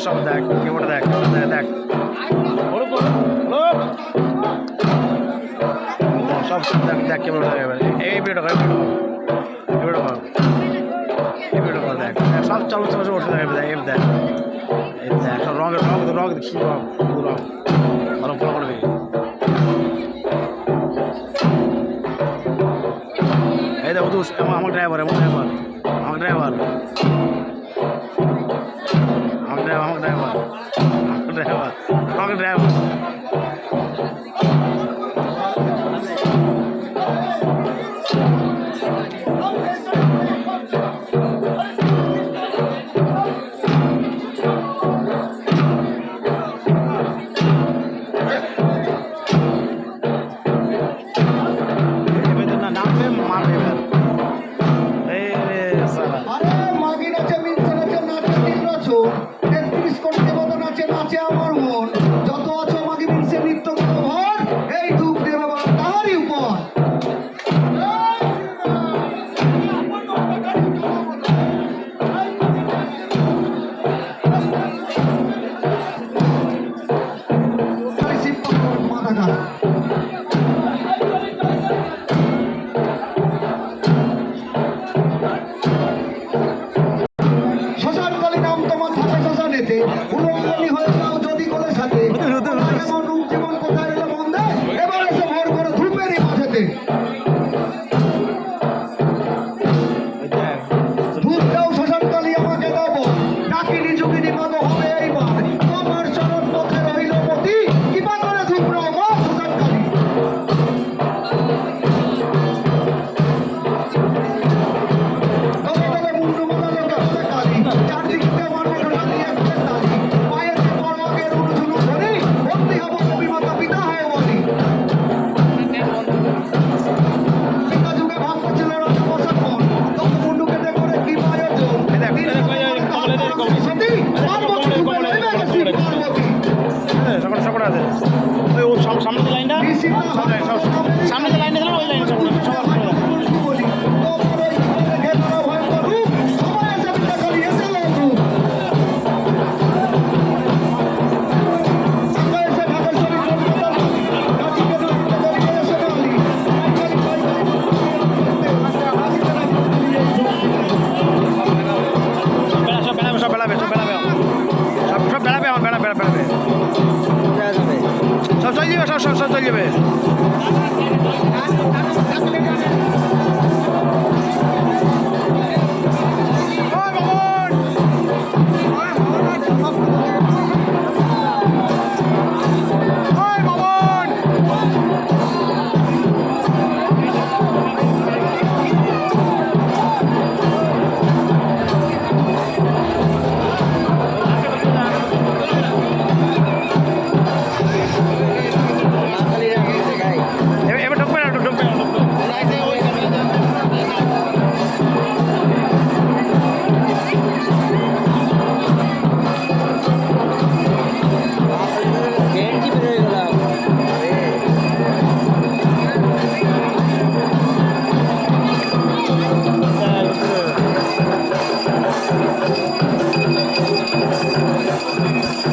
সব দেখ কেমন দেখ দেখ সব সব দেখ দেখ কেমন এই ভিডিওটা কর দেখ সব চলো চলো ওঠে দেখ দেখ দেখ এই দেখ সব রঙের রং দেখছি রং ভালো ফলো করে দেখি এই দেখো তো আমার ড্রাইভার সামনে যে লাইনটা সামনে যে লাইনটা ওই লাইনটা সব চলে যাবে Thank you.